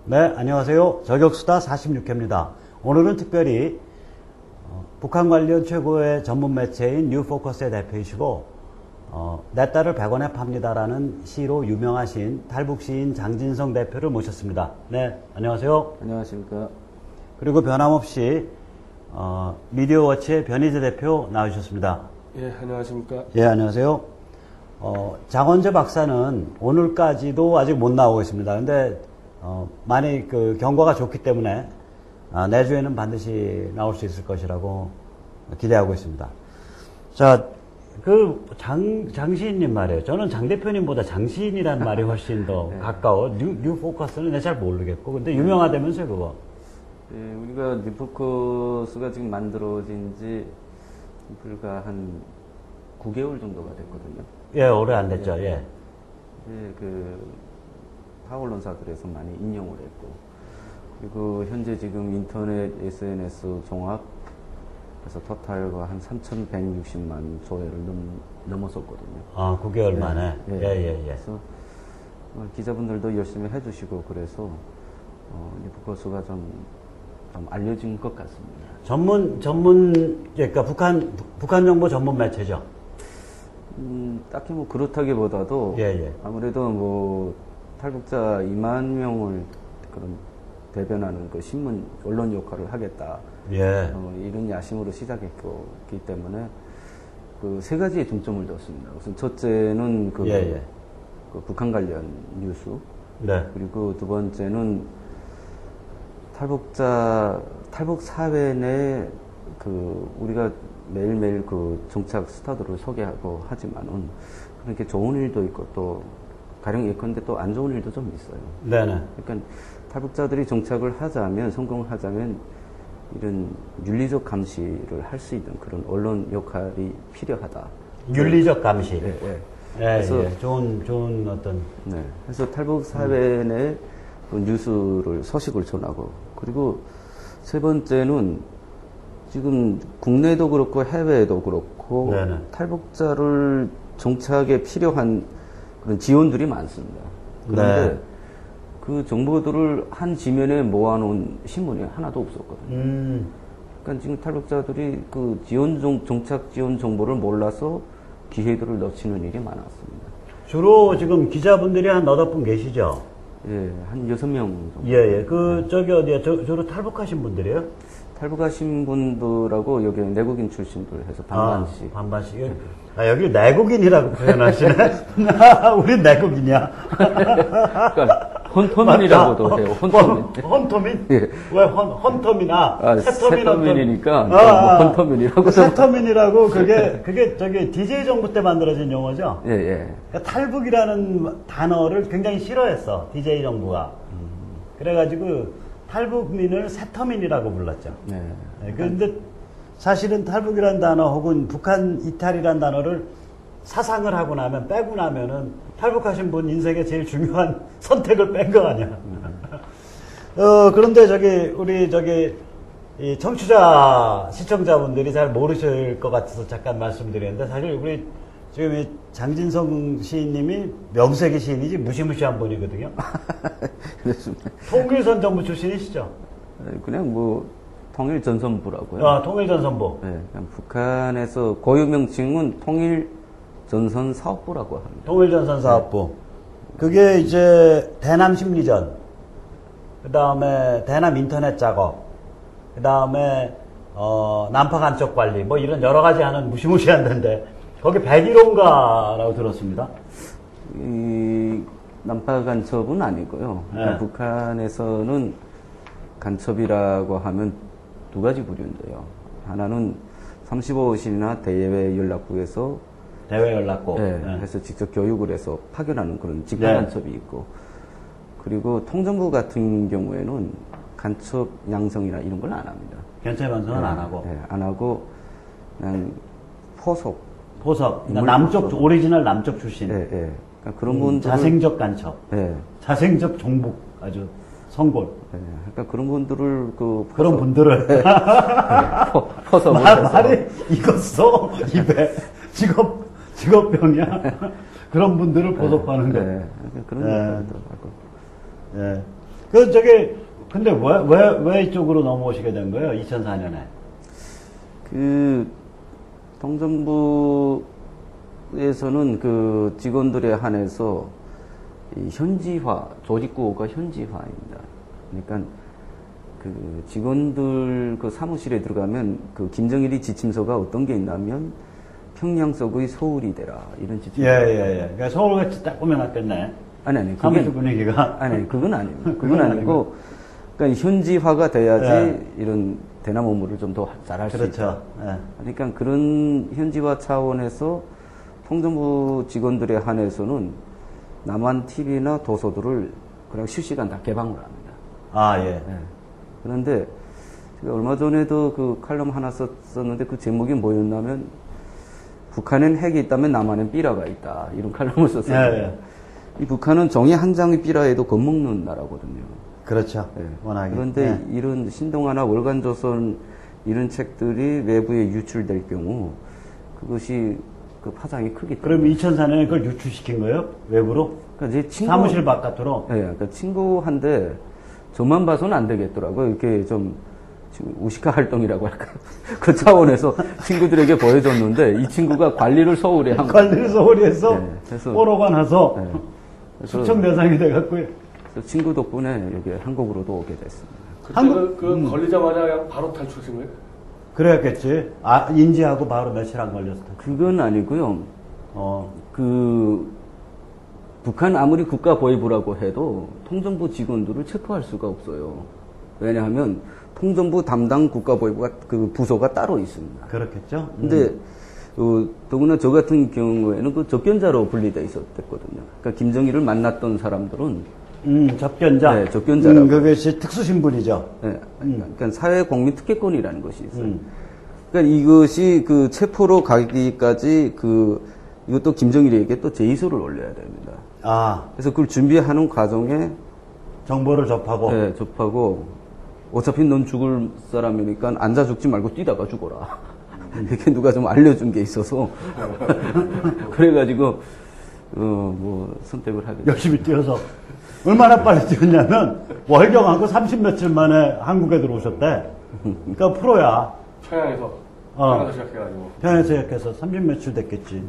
네, 안녕하세요. 저격수다 46회입니다. 오늘은 특별히 북한 관련 최고의 전문 매체인 뉴포커스의 대표이시고 내 딸을 100원에 팝니다라는 시로 유명하신 탈북 시인 장진성 대표를 모셨습니다. 네, 안녕하세요. 안녕하십니까. 그리고 변함없이 미디어워치의 변희재 대표 나와주셨습니다. 예, 안녕하십니까. 예, 안녕하세요. 장원재 박사는 오늘까지도 아직 못 나오고 있습니다. 근데 많이 그 경과가 좋기 때문에 내주에는 반드시 나올 수 있을 것이라고 기대하고 있습니다. 자, 장시인님 말이에요. 저는 장 대표님보다 장시인이라는 말이 훨씬 더 네. 가까워. 뉴포커스는 내가 잘 모르겠고. 근데 유명하다면서요, 그거? 예, 우리가 뉴포커스가 지금 만들어진 지 불과 한 9개월 정도가 됐거든요. 예, 오래 안 됐죠, 예. 예, 타 언론사들에서 많이 인용을 했고, 그리고 현재 지금 인터넷 SNS 종합, 그래서 토탈과 한 3,160만 조회를 넘었었거든요. 아, 9개월 예, 만에? 예. 그래서 기자분들도 열심히 해주시고, 그래서 뉴포커스가 좀 알려진 것 같습니다. 그러니까 북한 정보 전문 매체죠? 딱히 뭐 그렇다기보다도, 예. 아무래도 뭐, 탈북자 2만 명을 그런 대변하는 그 신문, 언론 역할을 하겠다. 예. 이런 야심으로 시작했기 때문에 그 세 가지의 중점을 뒀습니다. 우선 첫째는 그 북한 관련 뉴스. 네. 그리고 두 번째는 탈북 사회 내 우리가 매일매일 그 정착 스타들을 소개하고 하지만은 그렇게 좋은 일도 있고 또 가령 예컨대 또 안 좋은 일도 좀 있어요. 네네. 그러니까 탈북자들이 정착을 하자면, 성공하자면 이런 윤리적 감시를 할 수 있는 그런 언론 역할이 필요하다. 윤리적 감시. 예. 그래서 좋은 어떤. 네. 그래서 탈북 사회 내 그 뉴스를, 소식을 전하고, 그리고 세 번째는 지금 국내도 그렇고 해외에도 그렇고 네네. 탈북자를 정착에 필요한 그런 지원들이 많습니다. 그런데 네. 그 정보들을 한 지면에 모아놓은 신문이 하나도 없었거든요. 그러니까 지금 탈북자들이 그 정착 지원 정보를 몰라서 기회들을 놓치는 일이 많았습니다. 주로 지금 기자분들이 한 8분 계시죠? 예, 한 6명 정도. 예. 저기 어디야? 주로 탈북하신 분들이에요? 탈북하신 분들하고 여기 내국인 출신들 해서 반반씩. 반반씩. 여기 내국인이라고 표현하시네? 우린 내국인이야. 그러니까 헌터민이라고도 해요. 헌터민. 헌터민? 예. 왜 헌터민? 새터민이니까 뭐 헌터민이라고. 새터민이라고 그게 저기 DJ 정부 때 만들어진 용어죠? 예. 그러니까 탈북이라는 단어를 굉장히 싫어했어. DJ 정부가. 그래가지고 탈북민을 새터민이라고 불렀죠. 네. 그런데 사실은 탈북이라는 단어 혹은 북한 이탈이라는 단어를 사상을 하고 나면, 빼고 나면은 탈북하신 분 인생의 제일 중요한 선택을 뺀 거 아니야. 그런데 우리 이 청취자, 시청자분들이 잘 모르실 것 같아서 잠깐 말씀드리는데, 사실 우리 지금 이 장진성 시인님이 명색이 시인이지 무시무시한 분이거든요. 그렇습니다. 통일선 정부 출신이시죠? 그냥 뭐 통일전선부라고요. 통일전선부. 네, 그냥 북한에서 고유 명칭은 통일전선사업부라고 합니다. 통일전선사업부. 그게 이제 대남심리전, 그 다음에 대남인터넷 작업, 그 다음에 난파간첩관리, 뭐 이런 여러 가지 하는 무시무시한 데인데, 거기 101호인가라고 들었습니다. 이 난파 간첩은 아니고요. 그러니까 북한에서는 간첩이라고 하면 두 가지 부류인데요. 하나는 35호실이나 대외 연락국에서 대외 연락국. 해서 직접 교육을 해서 파견하는 그런 직파 간첩이 있고, 그리고 통전부 같은 경우에는 간첩 양성이나 이런 걸 안 합니다. 견체 방송은 안 하고. 안 하고 그냥 포석. 그러니까 오리지널 남쪽 출신. 그러니까 그런 분들. 자생적 간첩. 자생적 종북. 아주 성골. 그러니까 그런 분들을 그런 분들을. 포섭을 말이 익었어. 입에. 직업병이야. 그런 분들을 포섭하는 거. 그런 분들을 하고. 근데 왜 이쪽으로 넘어오시게 된 거예요? 2004년에. 통정부에서는 그 직원들에 한해서 이 현지화, 조직구호가 현지화입니다. 그러니까 그 직원들 그 사무실에 들어가면 그 김정일이 지침서가 어떤 게 있냐면 평양 속의 서울이 되라 이런 지침. 예. 그러니까 서울같이 딱 꾸며놨겠네. 아니. 사무실 분위기가. 아니, 그건 아닙니다. 그건 아니고, 그러니까 현지화가 돼야지 예. 이런 대남 업무를 좀 더 잘할 수 있다. 예. 그러니까 그런 현지화 차원에서 통정부 직원들에 한해서는 남한 TV나 도서들을 그냥 실시간 다 개방을 합니다. 아, 예. 예. 그런데 제가 얼마 전에도 그 칼럼 하나 썼는데 그 제목이 뭐였냐면 북한엔 핵이 있다면 남한엔 삐라가 있다. 이런 칼럼을 썼어요. 예. 이 북한은 종이 한 장의 삐라에도 겁먹는 나라거든요. 그렇죠. 예. 워낙에. 그런데 예. 이런 신동아나 월간조선 이런 책들이 외부에 유출될 경우 그것이 그 파장이 크기 때문에. 그럼 2004년에 그걸 유출시킨 거예요? 외부로? 그러니까 제 친구, 사무실 바깥으로? 예, 그러니까 친구한테 저만 봐서는 안 되겠더라고요. 이렇게 좀 우시카 활동이라고 할까? 그 차원에서 친구들에게 보여줬는데 이 친구가 관리를 서울에 한 관리를 서울에 해서 네, 그래서 뽀로가 나서 그래서 수청 대상이 돼갖고요. 그래서 친구 덕분에 여기 한국으로도 오게 됐습니다. 그때 걸리자마자 그냥 바로 탈출하신 거예요? 그래야겠지. 아, 인지하고 바로 며칠 안 걸렸어. 그건 아니고요. 북한 아무리 국가보위부라고 해도 통정부 직원들을 체포할 수가 없어요. 왜냐하면 통정부 담당 국가보위부가 그 부서가 따로 있습니다. 그렇겠죠. 근데 더구나 저 같은 경우에는 그 접견자로 분리돼 있었거든요. 그러니까 김정일을 만났던 사람들은 접견자. 네, 접견자라고. 그것이 특수신분이죠. 네, 그러니까 사회공민특혜권이라는 것이 있어요. 그러니까 이것이 그 체포로 가기까지 이것도 김정일에게 또 제의서를 올려야 됩니다. 아. 그래서 그걸 준비하는 과정에 정보를 접하고. 네, 접하고 어차피 넌 죽을 사람이니까 앉아 죽지 말고 뛰다가 죽어라. 이렇게 누가 좀 알려준 게 있어서 그래가지고 선택을 하게 됐어요. 열심히 뛰어서 얼마나 빨리 뛰었냐면 월경하고 30며칠 만에 한국에 들어오셨대. 그러니까 프로야. 평양에서 시작해가지고. 평양에서 시작해서 30며칠 됐겠지.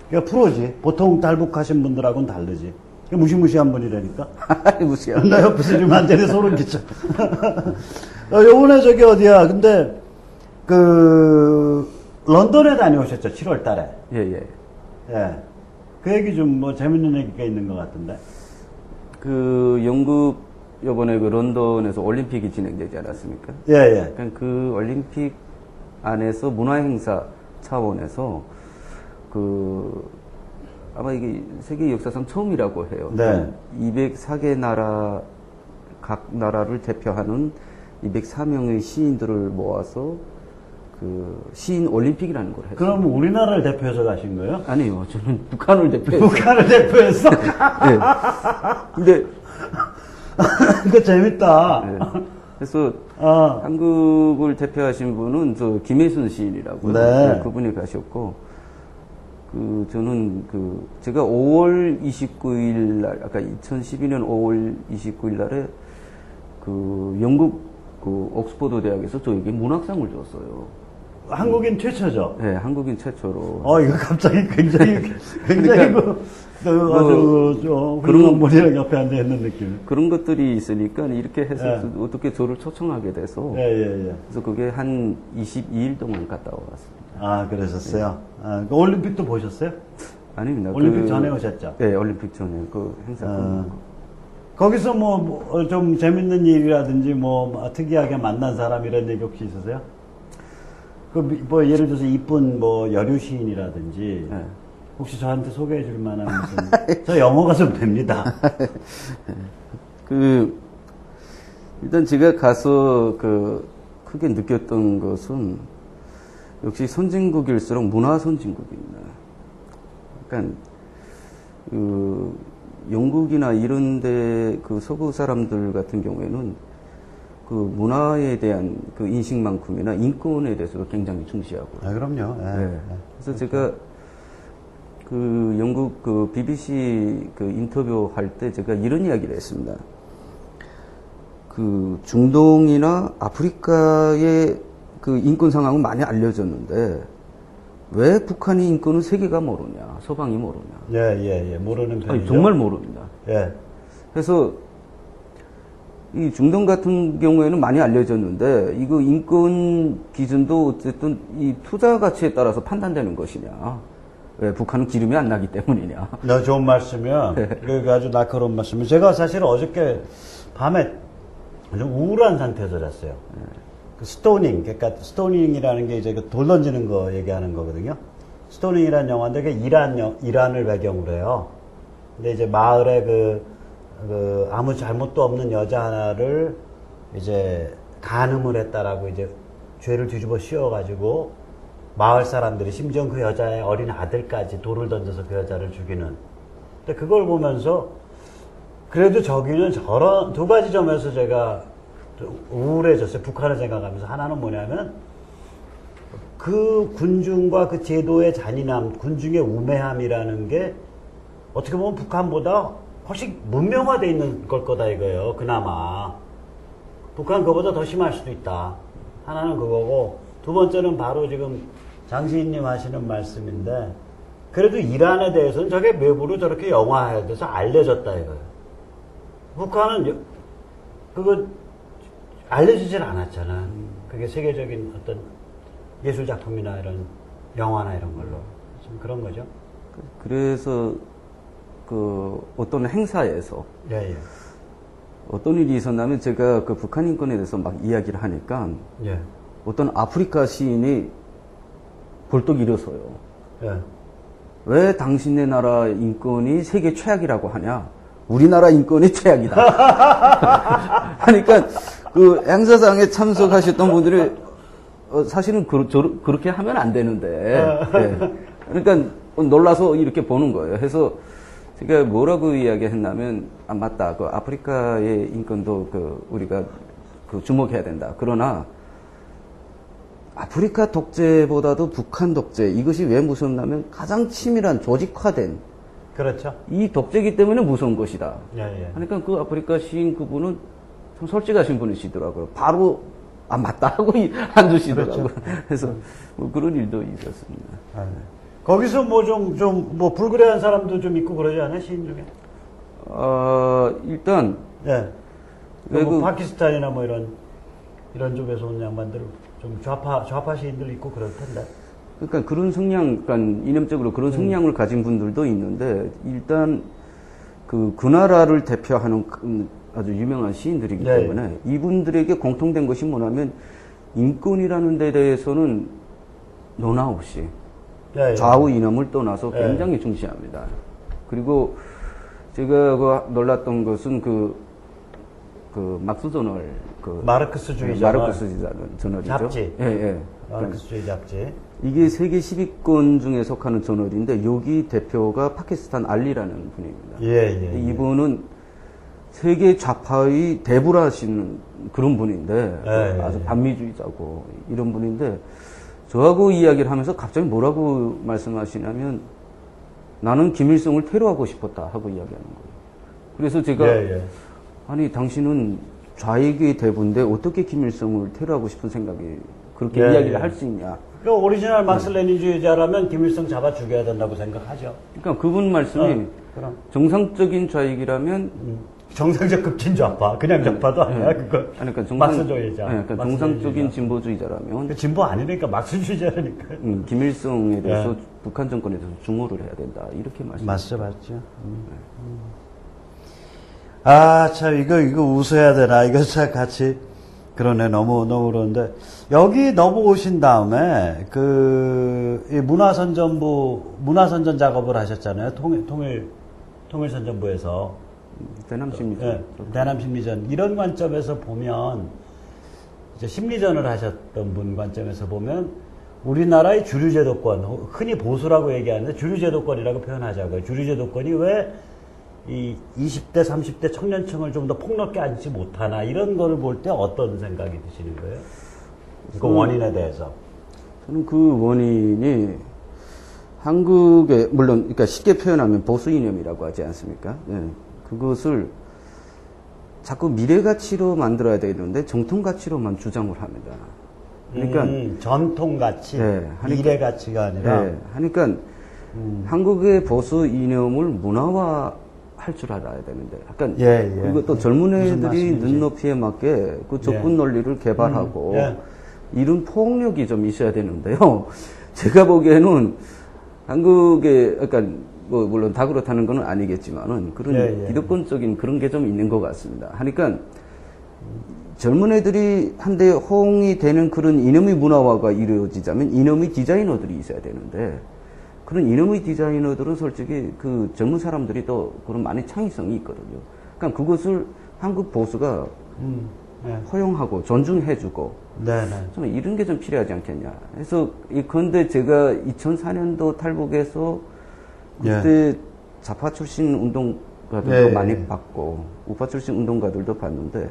그러니까 프로지. 보통 탈북하신 분들하고는 다르지. 무시무시한 분이라니까. 무시한. 나 옆에서 지금 완전히 소름 끼쳐. 요번에 저기 어디야. 근데 런던에 다녀오셨죠. 7월 달에. 예. 예. 그 얘기 좀 재밌는 얘기가 있는 것 같은데. 영국 요번에 런던에서 올림픽이 진행되지 않았습니까? 예. 그러니까 그 올림픽 안에서 문화행사 차원에서 아마 이게 세계 역사상 처음이라고 해요. 네. 204개 나라, 각 나라를 대표하는 204명의 시인들을 모아서 시인 올림픽이라는 걸 했어요. 그럼 우리나라를 대표해서 가신 거예요? 아니요. 저는 북한을 대표해서. 북한을 대표해서? 네. 근데. 그거 재밌다. 네. 그래서 한국을 대표하신 분은 김혜순 시인이라고요. 네. 그분이 가셨고, 저는 제가 5월 29일 날, 아까 2012년 5월 29일 날에 영국 옥스퍼드 대학에서 저에게 문학상을 줬어요. 한국인 최초죠? 네, 한국인 최초로. 이거 갑자기 굉장히 그러니까, 아주 훌륭한 분이랑 옆에 앉아있는 느낌. 그런 것들이 있으니까 이렇게 해서 어떻게 저를 초청하게 돼서. 예. 그래서 그게 한 22일 동안 갔다 와봤습니다. 아, 그러셨어요? 네. 올림픽도 보셨어요? 아닙니다. 올림픽 전에 오셨죠? 네, 올림픽 전에 행사. 거기서 좀 재밌는 일이라든지 특이하게 만난 사람 이런 얘기 혹시 있으세요? 예를 들어서 이쁜 여류 시인이라든지 네. 혹시 저한테 소개해 줄 만한 무슨 저 영어가 좀 됩니다. 일단 제가 가서 크게 느꼈던 것은 역시 선진국일수록 문화 선진국입니다. 그러니까 영국이나 이런데 서구 사람들 같은 경우에는 문화에 대한 인식만큼이나 인권에 대해서도 굉장히 중시하고. 아, 그럼요. 네. 그래서 제가 영국 BBC 인터뷰 할 때 제가 이런 이야기를 했습니다. 그 중동이나 아프리카의 그 인권 상황은 많이 알려졌는데 왜 북한의 인권은 세계가 모르냐, 서방이 모르냐. 예. 모르는 편이죠. 아니, 정말 모릅니다. 예. 그래서 이 중동 같은 경우에는 많이 알려졌는데 이거 인권 기준도 어쨌든 이 투자 가치에 따라서 판단되는 것이냐. 왜 북한은 기름이 안 나기 때문이냐. 좋은 말씀이야. 그 아주 날카로운 말씀이에요. 제가 사실 어저께 밤에 좀 우울한 상태에서 잤어요. 그 스토닝, 그러니까 스토닝이라는 게 이제 그 돌 던지는 거 얘기하는 거거든요. 스토닝이라는 영화인데 그게 이란을 배경으로 해요. 근데 이제 마을에 아무 잘못도 없는 여자 하나를 이제 간음을 했다라고 이제 죄를 뒤집어 씌워가지고 마을 사람들이 심지어 그 여자의 어린 아들까지 돌을 던져서 그 여자를 죽이는. 근데 그걸 보면서 그래도 저기는 저런 두 가지 점에서 제가 우울해졌어요. 북한을 생각하면서. 하나는 뭐냐면 그 군중과 그 제도의 잔인함, 군중의 우매함이라는 게 어떻게 보면 북한보다 훨씬 문명화되어 있는 걸 거다 이거예요. 그나마. 북한 그거보다 더 심할 수도 있다. 하나는 그거고, 두 번째는 바로 지금 장시인님 하시는 말씀인데, 그래도 이란에 대해서는 저게 외부로 저렇게 영화화돼서 알려졌다 이거예요. 북한은 그거 알려지질 않았잖아. 그게 세계적인 어떤 예술 작품이나 이런 영화나 이런 걸로. 좀 그런 거죠. 그래서 그 어떤 행사에서 예. 어떤 일이 있었냐면 제가 그 북한 인권에 대해서 막 이야기를 하니까 예. 어떤 아프리카 시인이 벌떡 일어서요. 예. 왜 당신네 나라 인권이 세계 최악이라고 하냐? 우리나라 인권이 최악이다. 하니까 그 행사장에 참석하셨던 분들이 사실은 그렇게 하면 안 되는데. 예. 그러니까 놀라서 이렇게 보는 거예요. 해서 제가 뭐라고 이야기했냐면, 맞다. 그 아프리카의 인권도 우리가 주목해야 된다. 그러나 아프리카 독재보다도 북한 독재, 이것이 왜 무섭냐면 가장 치밀한 조직화된 그렇죠. 이 독재이기 때문에 무서운 것이다. 예. 그러니까 그 아프리카 시인 그분은 참 솔직하신 분이시더라고요. 바로 맞다 하고 앉으시더라고요. 그렇죠. 그래서 뭐 그런 일도 있었습니다. 거기서 뭐 불그레한 사람도 좀 있고 그러지 않아요? 시인 중에? 일단 예. 뭐 파키스탄이나 뭐 이런 쪽에서 온 양반들 좀 좌파 시인들 있고 그럴 텐데. 그러니까 그런 성향, 그러니까 이념적으로 그런 성향을 가진 분들도 있는데, 일단 그 나라를 대표하는 아주 유명한 시인들이기 때문에 이분들에게 공통된 것이 뭐냐면 인권이라는 데 대해서는 논화 없이 좌우 이념을 떠나서 굉장히 중시합니다. 그리고 제가 놀랐던 것은 그 막스 저널, 마르크스주의 저널이죠. 잡지. 예. 마르크스주의 잡지. 이게 세계 10위권 중에 속하는 저널인데 여기 대표가 파키스탄 알리라는 분입니다. 예. 이분은 세계 좌파의 대부라시는 그런 분인데 아주 반미주의자고 이런 분인데 저하고 이야기를 하면서 갑자기 뭐라고 말씀하시냐면 나는 김일성을 테러하고 싶었다 하고 이야기하는 거예요. 그래서 제가 아니 당신은 좌익의 대부인데 어떻게 김일성을 테러하고 싶은 생각이 그렇게 이야기를 할 수 있냐. 그 오리지널 막스 레닌주의자라면 김일성 잡아 죽여야 된다고 생각하죠. 그러니까 그분 말씀이 정상적인 좌익이라면 정상적 급진 좌파, 그냥 좌파도 아니야 그거. 그러니까 막스주의자. 그러니까 정상적인 진보주의자라면 그 진보 아니니까 막스주의자라니까. 김일성에 대해서 북한 정권에 대해서 중호를 해야 된다 이렇게 말씀하셨죠. 맞죠. 아, 참 이거 웃어야 되나? 이거 참 같이 그러네. 너무 그런데 여기 넘어오신 다음에 이 문화선전 작업을 하셨잖아요. 통일선전부에서 대남심리전. 대남심리전 이런 관점에서 보면 이제 심리전을 하셨던 분 관점에서 보면 우리나라의 주류제도권, 흔히 보수라고 얘기하는데 주류제도권이라고 표현하자고요. 주류제도권이 왜 이 20대, 30대 청년층을 좀 더 폭넓게 앉지 못하나 이런 거를 볼 때 어떤 생각이 드시는 거예요? 그 원인에 대해서. 저는 그 원인이 한국의 물론 그러니까 쉽게 표현하면 보수 이념이라고 하지 않습니까? 그것을 자꾸 미래 가치로 만들어야 되는데 정통 가치로만 주장을 합니다. 그러니까 전통 가치, 네, 미래 가치가 아니라. 네, 하니까 한국의 보수 이념을 문화화할 줄 알아야 되는데, 약간 그리고 또 젊은 애들이 눈높이에 맞게 그 접근 논리를 개발하고 이런 폭력이 좀 있어야 되는데요. 제가 보기에는 한국의 약간 뭐 물론 다 그렇다는 건 아니겠지만은 그런 기득권적인 그런 게 좀 있는 것 같습니다. 하니까 젊은 애들이 한데 호응이 되는 그런 이념의 문화화가 이루어지자면 이념의 디자이너들이 있어야 되는데 그런 이념의 디자이너들은 솔직히 그 젊은 사람들이 또 그런 많이 창의성이 있거든요. 그러니까 그것을 한국 보수가 허용하고 존중해주고 저는 이런 게 좀 필요하지 않겠냐. 그래서 그런데 제가 2004년도 탈북에서 그때 좌파 출신 운동가들도 많이 봤고 우파 출신 운동가들도 봤는데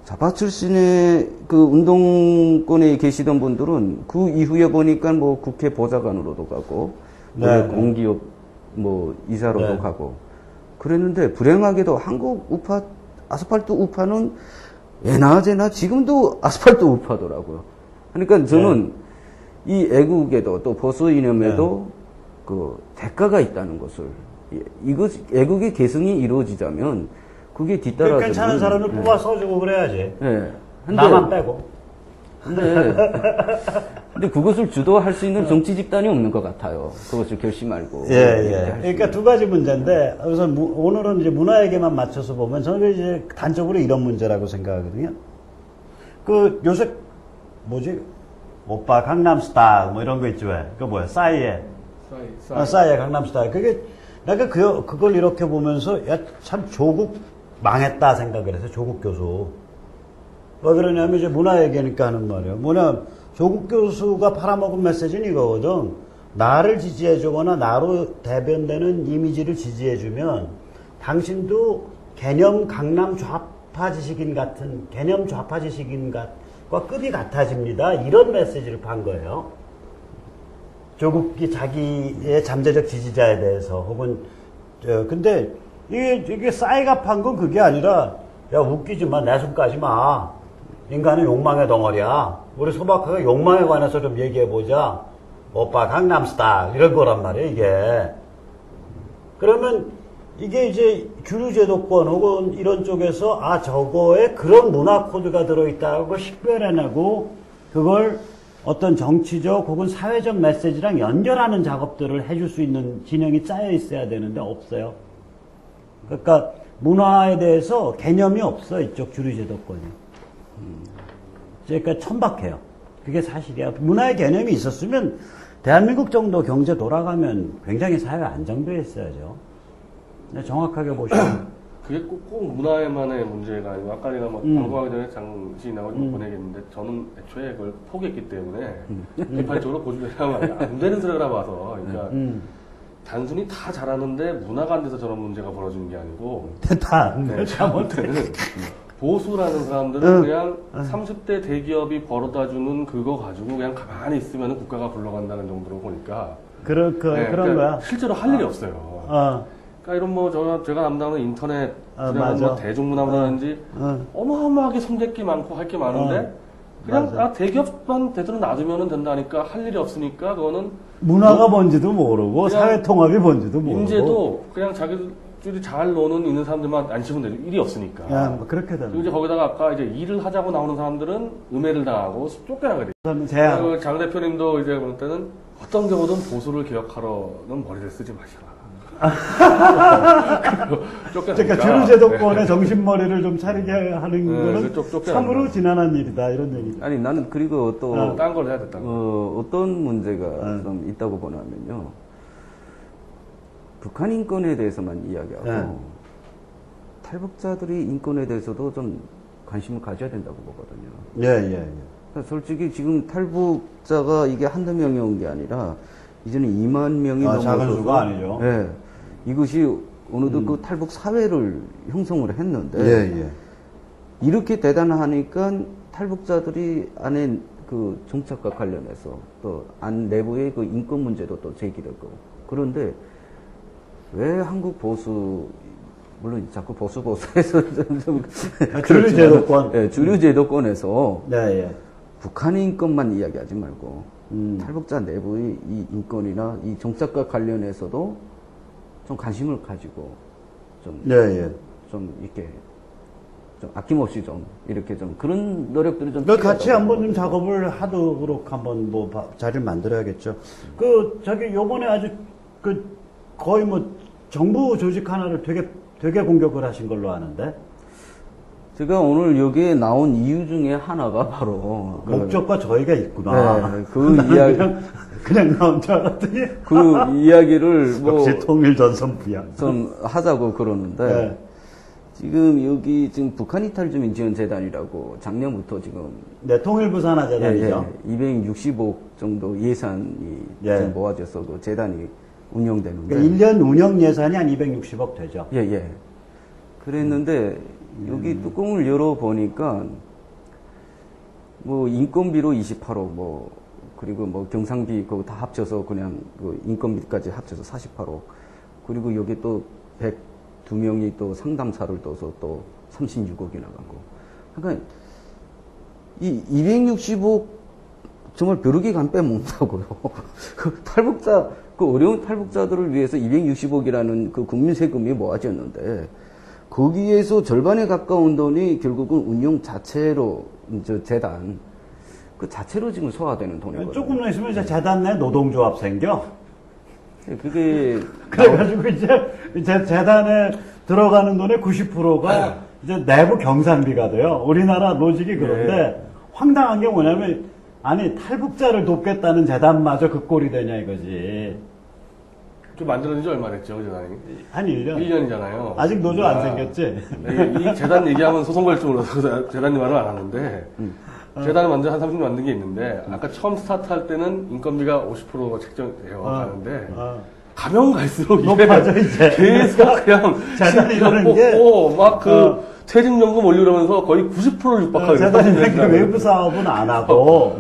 좌파 출신의 그 운동권에 계시던 분들은 그 이후에 보니까 뭐 국회 보좌관으로도 가고 공기업 뭐 이사로도 가고 그랬는데 불행하게도 한국 우파 아스팔트 우파는 예나제나 지금도 아스팔트 우파더라고요. 그러니까 저는 이 애국에도 또 보수 이념에도 그 대가가 있다는 것을 이것 애국의 계승이 이루어지자면 그게 뒤따라서 괜찮은 사람을 뽑아 써주고 그래야지. 근데, 나만 빼고. 근데 그것을 주도할 수 있는 정치 집단이 없는 것 같아요. 그것을 결심하고. 그러니까 두 가지 문제인데, 우선 오늘은 이제 문화에게만 맞춰서 보면 저는 이제 단적으로 이런 문제라고 생각하거든요. 그 요새 뭐지? 오빠 강남스타일 뭐 이런 거 있지 왜? 그 뭐야? 싸이의 강남스타일. 그게 내가 그걸 이렇게 보면서 야 참 조국 망했다 생각을 해서 조국 교수. 왜 그러냐면 이제 문화 얘기니까 하는 말이에요. 뭐냐, 조국 교수가 팔아먹은 메시지는 이거거든. 나를 지지해주거나 나로 대변되는 이미지를 지지해주면 당신도 개념 강남 좌파 지식인과 급이 같아집니다. 이런 메시지를 판 거예요. 조국이 자기의 잠재적 지지자에 대해서 혹은 근데 이게 싸이가 판 건 그게 아니라 야 웃기지 마 내 손 까지 마 인간은 욕망의 덩어리야 우리 소박하게 욕망에 관해서 좀 얘기해보자 오빠 강남스타일 이런 거란 말이에요 이게 그러면 이게 이제 규류제도권 혹은 이런 쪽에서 아 저거에 그런 문화 코드가 들어있다고 식별해내고 그걸 어떤 정치적 혹은 사회적 메시지랑 연결하는 작업들을 해줄 수 있는 진영이 짜여 있어야 되는데 없어요. 그러니까 문화에 대해서 개념이 없어 이쪽 주류제도권이. 그러니까 천박해요. 그게 사실이야. 문화의 개념이 있었으면 대한민국 정도 경제 돌아가면 굉장히 사회 안정되어 있어야죠. 정확하게 보시면 그게 꼭 문화에만의 문제가 아니고 아까 내가 막 방송하기 전에 장신이 나오고 보내겠는데 저는 애초에 그걸 포기했기 때문에 비판적으로 고집하면 안 되는 소리라 봐서 그러니까 단순히 다 잘하는데 문화가 안 돼서 저런 문제가 벌어지는 게 아니고 잘못되는 보수라는 사람들은 그냥 30대 대기업이 벌어다주는 그거 가지고 그냥 가만히 있으면 국가가 굴러간다는 정도로 보니까 그런 거야. 실제로 할 일이 없어요. 그러니까 이런 뭐 제가 담당하는 인터넷 뭐 대중문화라든지 어마어마하게 손댈 게 많고 할 게 많은데 그냥 대기업만 되도록 놔두면 된다니까 할 일이 없으니까 그거는 문화가 뭔지도 모르고 사회 통합이 뭔지도 모르고 인재도 그냥 자기들이 잘 노는 있는 사람들만 앉히면 되죠. 일이 없으니까. 뭐 그렇게 되는. 그리고 이제 거기다가 아까 이제 일을 하자고 나오는 사람들은 음해를 당하고 쫓겨나게 되죠. 그 장 대표님도 이제 볼 때는 어떤 경우든 보수를 기억하러는 머리를 쓰지 마시라. 그러니까 주류제도권의 정신머리를 좀 차리게 하는 거는 참으로 지난한 일이다 이런 얘기죠. 아니 나는 그리고 또 딴 걸 해야 됐다. 어떤 문제가 좀 있다고 보냐면요. 북한 인권에 대해서만 이야기하고 탈북자들이 인권에 대해서도 좀 관심을 가져야 된다고 보거든요. 그러니까 솔직히 지금 탈북자가 이게 한두 명이 온 게 아니라 이제는 2만 명이 넘어서 작은 수가 아니죠. 이것이 어느덧 그 탈북 사회를 형성을 했는데 이렇게 대단하니까 탈북자들이 안에 그 정착과 관련해서 또 안 내부의 그 인권 문제도 또 제기되고 그런데 왜 한국 보수 물론 자꾸 보수해서 주류 제도권. 예, 주류 제도권에서 네, 예. 북한의 인권만 이야기하지 말고 탈북자 내부의 이 인권이나 이 정착과 관련해서도 좀 관심을 가지고 좀, 네, 예. 좀 이렇게 좀 아낌없이 좀 이렇게 좀 그런 노력들이 좀 같이 한번 좀 작업을 하도록 한번 뭐 자리를 만들어야겠죠. 요번에 아주 거의 뭐 정부 조직 하나를 되게 공격을 하신 걸로 아는데. 제가 오늘 여기에 나온 이유 중에 하나가 바로 목적과 저희가 있구나. 네, 그 이야기 그냥 나온 줄 알았더니 그 이야기를 뭐 역시 통일전선부야. 좀 하자고 그러는데 네. 지금 북한 이탈 주민 지원 재단이라고 작년부터 지금 네, 통일부 산하재단이죠. 260억 정도 예산이 지금 모아져서 그 재단이 운영되는데 그러니까 1년 운영 예산이 한 260억 되죠. 예. 그랬는데 여기 뚜껑을 열어 보니까 뭐 인건비로 28억 뭐 그리고 뭐 경상비 그거 다 합쳐서 그냥 그 인건비까지 합쳐서 48억 그리고 여기 또 102명이 또 상담사를 둬서 또 36억이 나가고 그러니까 이 260억 정말 벼룩이 간 빼먹는다고요. 그 탈북자 그 어려운 탈북자들을 위해서 260억이라는 그 국민 세금이 모아졌는데 거기에서 절반에 가까운 돈이 결국은 운용 자체로 재단 그 자체로 지금 소화되는 돈이거든요. 조금 있으면 이제 재단 내 노동조합 생겨. 그게 그래가지고 이제 재단에 들어가는 돈의 90%가 이제 내부 경산비가 돼요. 우리나라 로직이 그런데 황당한 게 뭐냐면 아니 탈북자를 돕겠다는 재단마저 그 꼴이 되냐 이거지. 좀 만들어진 지 얼마 됐죠, 재단이? 한 1년? 1년이잖아요. 아직 노조 안 생겼지? 이 재단 얘기하면 소송 갈 줄 몰라서 재단님 말을 안 하는데, 재단을 만든 한 30년 만든 게 있는데, 아까 처음 스타트 할 때는 인건비가 50%가 책정되어 가는데, 가면 갈수록 높아져, 이제. 계속 그냥 재단이라는 게. 퇴직연금 올리려면서 거의 90%를 육박하게 재단이 외부 사업은 안 하고,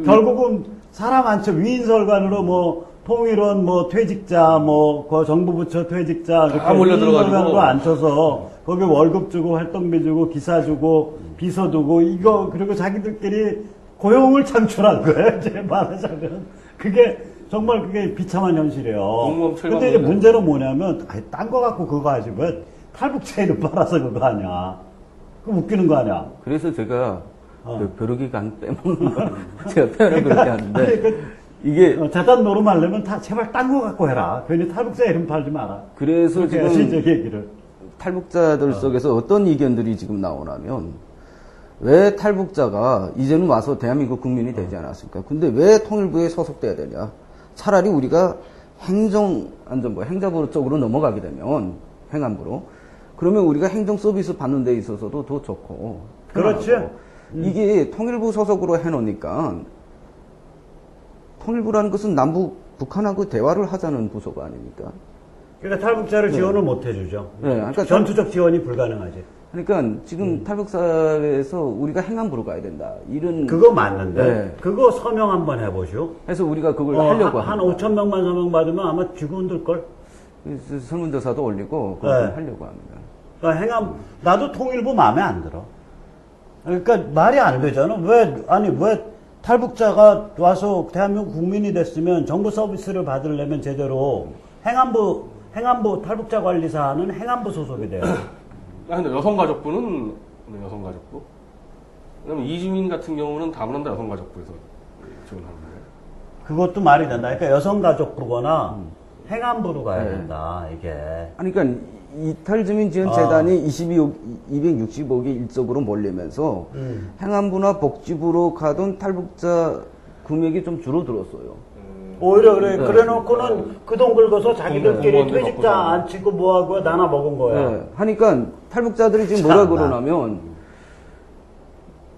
결국은 사람 많죠. 위인설관으로 뭐, 통일원, 뭐, 퇴직자, 뭐, 그 정부 부처 퇴직자, 다 몰려 들어가지고. 앉혀서, 거기 월급 주고, 활동비 주고, 기사 주고, 비서 두고, 이거, 그리고 자기들끼리 고용을 창출한 거예요. 이제 말하자면. 정말 그게 비참한 현실이에요. 근데 이제 문제는 뭐냐면, 딴 거 갖고 그거 하지. 왜 탈북자 이름 빨아서 그거 하냐. 그거 웃기는 거 아니야. 그래서 제가, 벼룩이 간 빼먹는 거. 제가 표현을 그렇게 하는데. 이게 재단 노름하려면 제발 딴 거 갖고 해라. 괜히 탈북자 이름 팔지 마라. 그래서 지금 얘기를. 탈북자들 속에서 어떤 의견들이 지금 나오냐면 왜 탈북자가 이제는 와서 대한민국 국민이 되지 않았습니까? 근데 왜 통일부에 소속돼야 되냐? 차라리 우리가 행정부 쪽으로 넘어가게 되면 행안부로 그러면 우리가 행정 서비스 받는 데 있어서도 더 좋고 그렇지. 이게 통일부 소속으로 해놓으니까 통일부라는 것은 북한하고 대화를 하자는 부서가 아닙니까? 그러니까 탈북자를 지원을 못 해주죠. 네, 그러니까 전투적 지원이 불가능하지. 그러니까 지금 탈북사에서 우리가 행안부로 가야 된다. 그거 맞는데. 네. 그거 서명 한번 해보시오. 그래서 우리가 그걸 하려고 한 5천 명만 서명 받으면 아마 쥐고 흔들걸? 설문조사도 올리고 그걸 하려고 합니다. 그러니까 나도 통일부 마음에 안 들어. 그러니까 말이 안 되잖아. 왜 탈북자가 와서 대한민국 국민이 됐으면 정부 서비스를 받으려면 제대로 행안부 탈북자 관리사는 행안부 소속이 돼요. 근데 여성가족부는 여성가족부? 왜냐면 이주민 같은 경우는 다문화다 여성가족부에서 지원하는데. 그것도 말이 된다. 그러니까 여성가족부거나 행안부로 가야 된다. 이게. 아니 그러니까 이탈주민 지원 재단이 260억이 일적으로 몰리면서 행안부나 복지부로 가던 탈북자 금액이 좀 줄어들었어요. 오히려 그래 놓고는 그 돈 긁어서 자기들끼리 퇴직자 안 치고 뭐하고 나눠 먹은 거야. 네. 하니까 탈북자들이 지금 뭐라 그러냐면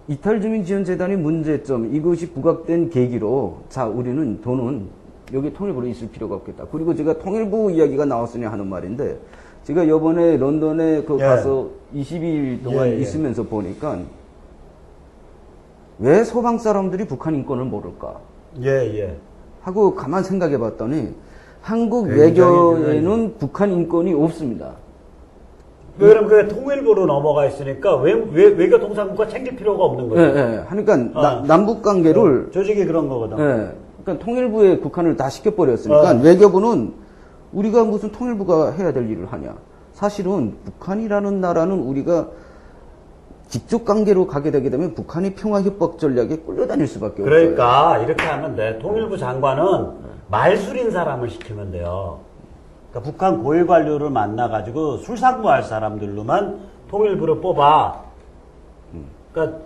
이탈주민 지원 재단의 문제점 이것이 부각된 계기로 자 우리는 돈은 여기 통일부로 있을 필요가 없겠다. 그리고 제가 통일부 이야기가 나왔으니 하는 말인데 제가 이번에 런던에 가서 22일 동안 있으면서 보니까 왜 서방 사람들이 북한 인권을 모를까? 하고 가만 생각해 봤더니 한국 외교에는 북한 인권이 없습니다. 왜냐면 그게 통일부로 넘어가 있으니까 외교통상국가 챙길 필요가 없는 거죠. 예, 예. 그러니까 남북 관계를 조직이 그런 거거든. 예. 그러니까 통일부에 국한을 다 시켜버렸으니까 외교부는 우리가 무슨 통일부가 해야 될 일을 하냐. 사실은 북한이라는 나라는 우리가 직접 관계로 가게 되게 되면 북한이 평화협박 전략에 끌려다닐 수밖에 없어요. 그러니까 이렇게 하면 돼. 통일부 장관은 말술인 사람을 시키면 돼요. 그러니까 북한 고위 관료를 만나가지고 술상무할 사람들로만 통일부를 뽑아. 그러니까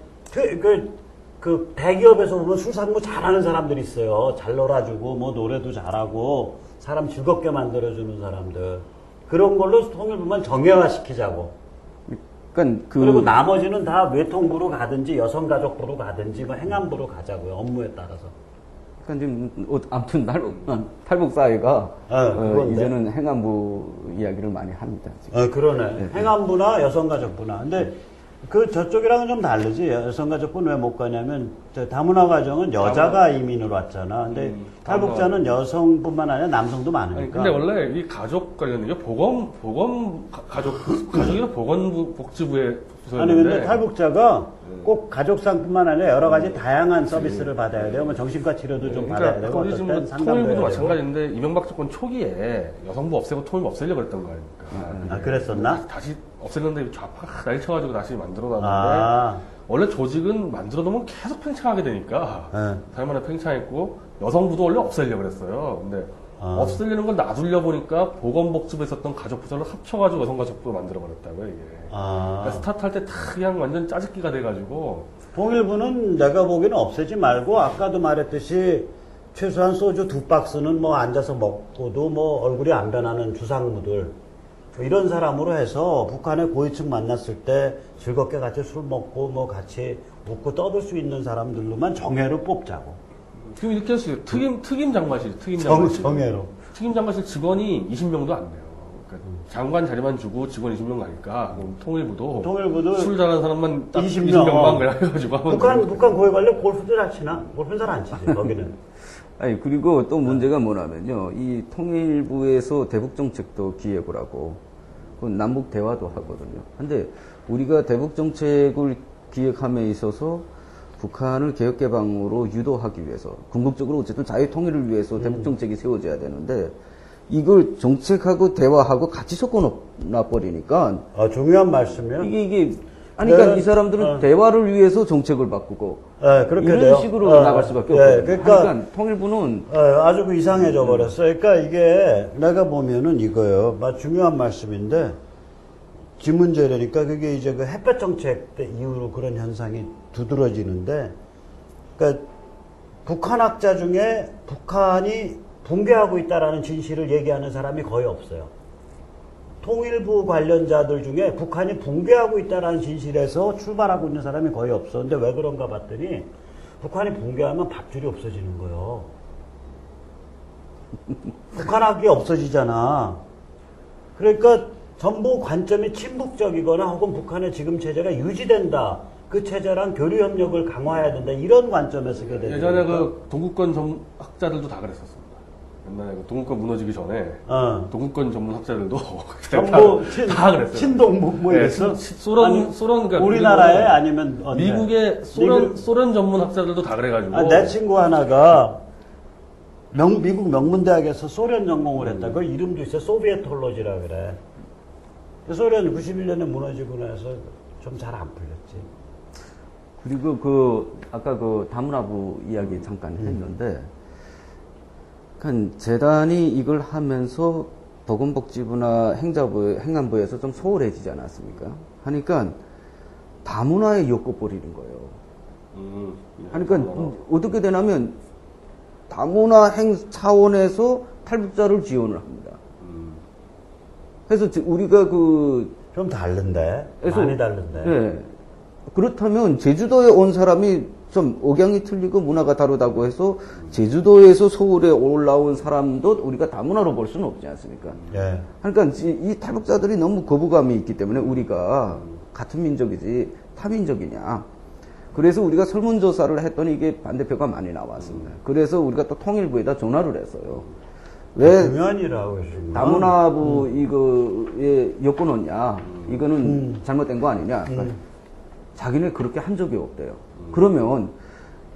그 대기업에서 보면 술상무 잘하는 사람들이 있어요. 잘 놀아주고 뭐 노래도 잘하고 사람 즐겁게 만들어주는 사람들. 그런 걸로 통일부만 정형화시키자고. 그러니까 그리고 나머지는 다 외통부로 가든지 여성가족부로 가든지 뭐 행안부로 가자고요. 업무에 따라서. 그러니까 지금 아무튼 탈북 사회가 이제는 행안부 이야기를 많이 합니다. 지금. 그러네. 네. 행안부나 여성가족부나. 근데 그 저쪽이랑은 좀 다르지. 여성가족부는 왜 못 가냐면 다문화 가정은 여자가 이민으로 왔잖아. 근데 탈북자는 여성뿐만 아니라 남성도 많으니까. 아니, 근데 원래 이 가족 관련된 게 가족이나 보건복지부에 아니 근데 탈북자가 꼭 가족상뿐만 아니라 여러 가지 다양한 서비스를 받아야 돼요. 뭐 정신과 치료도 좀 받아야 되고 우리 지금 어떤 상담도 통일부도 해야 되고. 마찬가지인데 이명박 정권 초기에 여성부 없애고 통일부 없애려고 했던 거 아닙니까? 아 그랬었나? 다시 없앴는데 좌파 난리 쳐가지고 다시 만들어놨는데 원래 조직은 만들어 놓으면 계속 팽창하게 되니까 살만에 팽창했고 여성부도 원래 없애려고 그랬어요. 근데 없애려는 건 놔두려 보니까 보건복지부에 있었던 가족부서를 합쳐가지고 여성가족부로 만들어버렸다고요 이게. 그러니까 스타트 할 때 다 그냥 완전 짜집기가 돼가지고 통일부는 내가 보기에는 없애지 말고 아까도 말했듯이 최소한 소주 2박스는 뭐 앉아서 먹고도 뭐 얼굴이 안 변하는 주상무들 이런 사람으로 해서 북한의 고위층 만났을 때 즐겁게 같이 술 먹고 뭐 같이 웃고 떠들 수 있는 사람들로만 정예로 뽑자고. 지금 이렇게 했어요. 특임 장관실, 정예로. 특임 장관실 직원이 20명도 안 돼요. 그러니까 장관 자리만 주고 직원 20명 가니까 통일부도 술 잘하는 사람만 딱 20명만 그래가지고 북한 고위 관료 골프도 잘 치나? 골프는 잘 안 치지 거기는. 아니 그리고 또 문제가 뭐냐면요, 이 통일부에서 대북 정책도 기획을 하고 남북 대화도 하거든요. 근데 우리가 대북 정책을 기획함에 있어서 북한을 개혁개방으로 유도하기 위해서 궁극적으로 어쨌든 자유 통일을 위해서 대북 정책이 세워져야 되는데 이걸 정책하고 대화하고 같이 섞어놔 버리니까 중요한 말씀이요. 이게 그러니까 이 사람들은 대화를 위해서 정책을 바꾸고 그렇게 이런 돼요. 식으로 나갈 수밖에 없거든요. 그러니까 통일부는 아주 이상해져 버렸어요. 그러니까 이게 내가 보면은 이거요. 중요한 말씀인데 지문제라니까 그게 이제 그 햇볕 정책 때 이후로 그런 현상이 두드러지는데, 그러니까 북한학자 중에 북한이 붕괴하고 있다라는 진실을 얘기하는 사람이 거의 없어요. 통일부 관련자들 중에 북한이 붕괴하고 있다라는 진실에서 출발하고 있는 사람이 거의 없어. 근데 왜 그런가 봤더니 북한이 붕괴하면 밥줄이 없어지는 거예요. 북한학이 없어지잖아. 그러니까 전부 관점이 친북적이거나 혹은 북한의 지금 체제가 유지된다. 그 체제랑 교류 협력을 강화해야 된다. 이런 관점에서 쓰게 되는 예전에 그 동구권 학자들도 다 그랬었습니다. 옛날에 그 동구권 무너지기 전에 동구권 전문 학자들도 전부 다 그랬어요. 친동북 뭐 이랬어? 소련 그러니까 우리나라에 아니면 미국의 소련 전문 학자들도 다 그래가지고 내 친구 하나가 미국 명문대학에서 소련 전공을 했다. 그 이름도 있어요. 소비에톨로지라 그래. 소련 91년에 무너지고 나서 좀 잘 안 풀렸지. 그리고 아까 다문화부 이야기 잠깐 했는데, 재단이 이걸 하면서 보건복지부나 행안부에서 좀 소홀해지지 않았습니까? 하니까 다문화에 엮어버리는 거예요. 그러니까 어떻게 되냐면 다문화 차원에서 탈북자를 지원을 합니다. 그래서 우리가 좀 다른데? 많이 다른데? 네. 그렇다면 제주도에 온 사람이 좀 억양이 틀리고 문화가 다르다고 해서 제주도에서 서울에 올라온 사람도 우리가 다문화로 볼 수는 없지 않습니까? 예. 그러니까 이 탈북자들이 너무 거부감이 있기 때문에 우리가 같은 민족이지 타민족이냐. 그래서 우리가 설문조사를 했더니 이게 반대표가 많이 나왔습니다. 그래서 우리가 또 통일부에다 전화를 했어요. 왜 중요한 일하고 있습니다. 다문화부 이거에 엮어놓냐. 이거는 잘못된 거 아니냐. 자기네 그렇게 한 적이 없대요. 그러면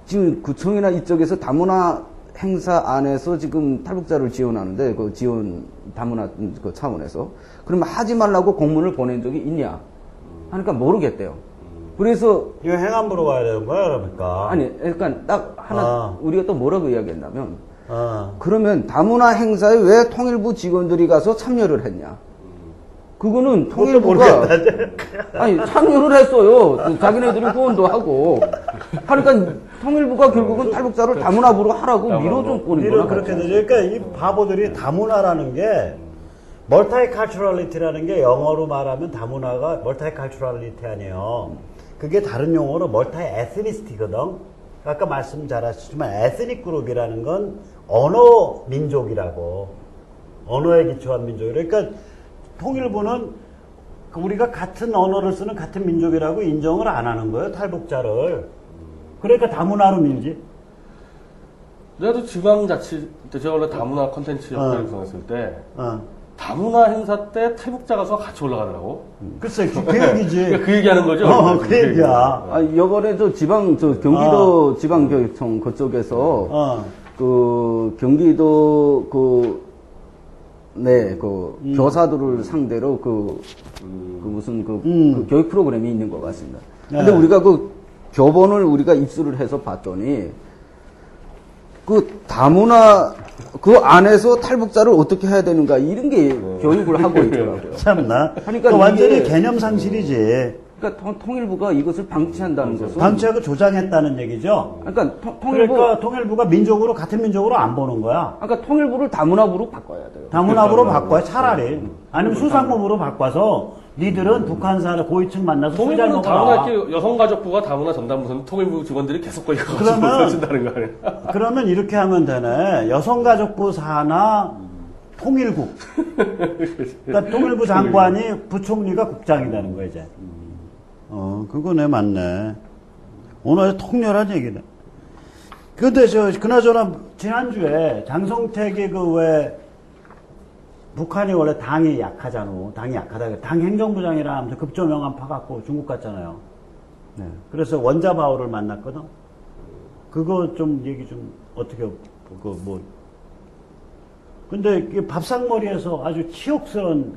지금 구청이나 이쪽에서 다문화 행사 안에서 지금 탈북자를 지원하는데 그 지원 다문화 그 차원에서 그러면 하지 말라고 공문을 보낸 적이 있냐 하니까 모르겠대요. 그래서 이거 행안부로 가야 되는 거야, 그러니까. 아니 그러니까 딱 하나 우리가 또 뭐라고 이야기했냐면 어. 그러면 다문화 행사에 왜 통일부 직원들이 가서 참여를 했냐? 그거는 통일부가 아니 참여를 했어요. 자기네들이 후원도 하고 하니까 통일부가 결국은 탈북자를 다문화부로 하라고 밀어준 꼴인 거야. 그렇게 되죠. 그러니까 이 바보들이 다문화라는 게 멀티컬처럴리티라는 게 영어로 말하면 다문화가 멀티컬처럴리티 아니에요. 그게 다른 용어로 멀티 에스니스티거든. 아까 말씀 잘 하셨지만 에스닉 그룹이라는 건 언어 민족이라고. 언어에 기초한 민족. 그러니까 통일부는 우리가 같은 언어를 쓰는 같은 민족이라고 인정을 안 하는 거예요, 탈북자를. 그러니까 다문화로 밀지. 내가 지방자치 때 제가 원래 다문화 컨텐츠 협회를 구성했을 때 다문화 행사 때 탈북자 가서 같이 올라가더라고. 글쎄, 그 얘기지. 그러니까 그 얘기하는 거죠. 그 얘기야. 아, 이번에 경기도 지방교육청 그쪽에서 그 경기도 교사들을 상대로 그 교육 프로그램이 있는 것 같습니다. 근데 우리가 그 교본을 우리가 입수를 해서 봤더니 그 다문화 그 안에서 탈북자를 어떻게 해야 되는가 이런 게 교육을 하고 있더라고요. 참나. 그러니까 완전히 개념 상실이지. 그러니까 통일부가 이것을 방치한다는 것은 방치하고 조장했다는 얘기죠. 그러니까 통일부가 민족으로 같은 민족으로 안 보는 거야. 그러니까 통일부를 다문화부로 바꿔야 돼요. 다문화부로 바꿔야 차라리. 아니면 수상무부로 바꿔서 니들은 북한사를 고위층 만나서 술 잘 통일부는 먹어라. 다문화 여성가족부가 다문화 전담부서는 통일부 직원들이 계속 거기 가서 그러면 쓴다는 거 아니에요? 그러면 이렇게 하면 되네. 여성가족부 산하 통일국. 그러니까 통일부 장관이 부총리가 국장이 되는 거야 이제. 그거네 맞네. 오늘 통렬한 얘기네. 근데 그나저나 지난주에 장성택이 왜 북한이 원래 당이 약하잖아. 당이 약하다. 당 행정부장이라 하면서 급조명함 파갖고 중국 갔잖아요. 네. 그래서 원자바오를 만났거든. 그거 좀 얘기 좀 어떻게 근데 이 밥상머리에서 아주 치욕스러운